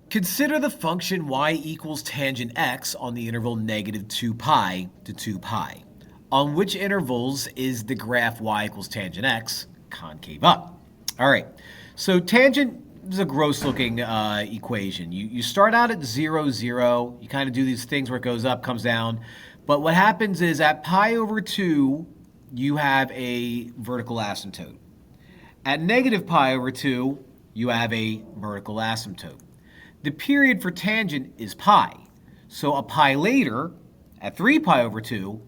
Consider the function y equals tangent x on the interval negative 2 pi to 2 pi. On which intervals is the graph y equals tangent x concave up? All right, so tangent is a gross-looking equation. You start out at 0, 0. You kind of do these things where it goes up, comes down. But what happens is at pi over 2, you have a vertical asymptote. At negative pi over 2, you have a vertical asymptote. The period for tangent is pi. So a pi later, at 3 pi over 2,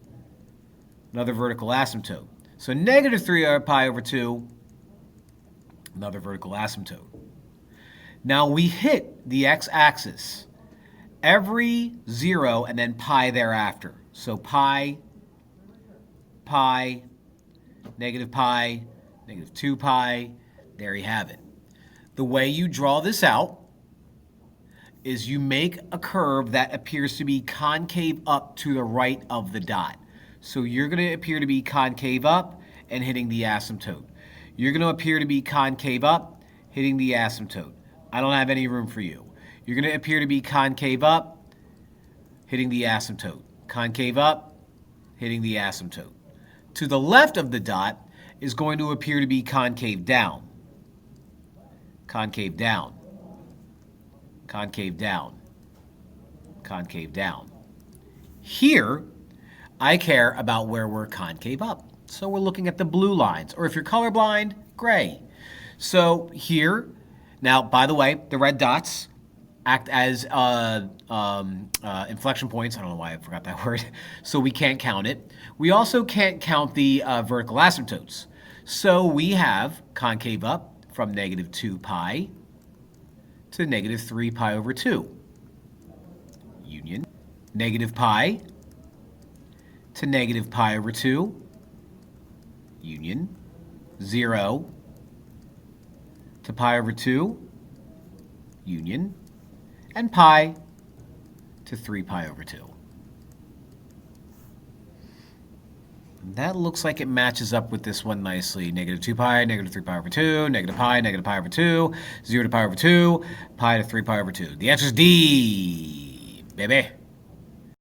another vertical asymptote. So negative 3 pi over 2, another vertical asymptote. Now we hit the x-axis every 0 and then pi thereafter. So pi, pi, negative 2 pi, there you have it. The way you draw this out is you make a curve that appears to be concave up to the right of the dot. So you're going to appear to be concave up and hitting the asymptote. You're going to appear to be concave up, hitting the asymptote. I don't have any room for you. You're going to appear to be concave up, hitting the asymptote. Concave up, hitting the asymptote. To the left of the dot is going to appear to be concave down. Concave down. Concave down. Concave down. Here, I care about where we're concave up. So we're looking at the blue lines, or if you're colorblind, gray. So here, now, by the way, the red dots act as inflection points. I don't know why I forgot that word. So we can't count it. We also can't count the vertical asymptotes. So we have concave up from negative 2 pi to negative 3 pi over 2. Union. Negative pi to negative pi over 2. Union. 0 to pi over 2. Union. And pi to 3 pi over 2. And that looks like it matches up with this one nicely. Negative 2 pi, negative 3 pi over 2, negative pi over 2, 0 to pi over 2, pi to 3 pi over 2. The answer is D, baby.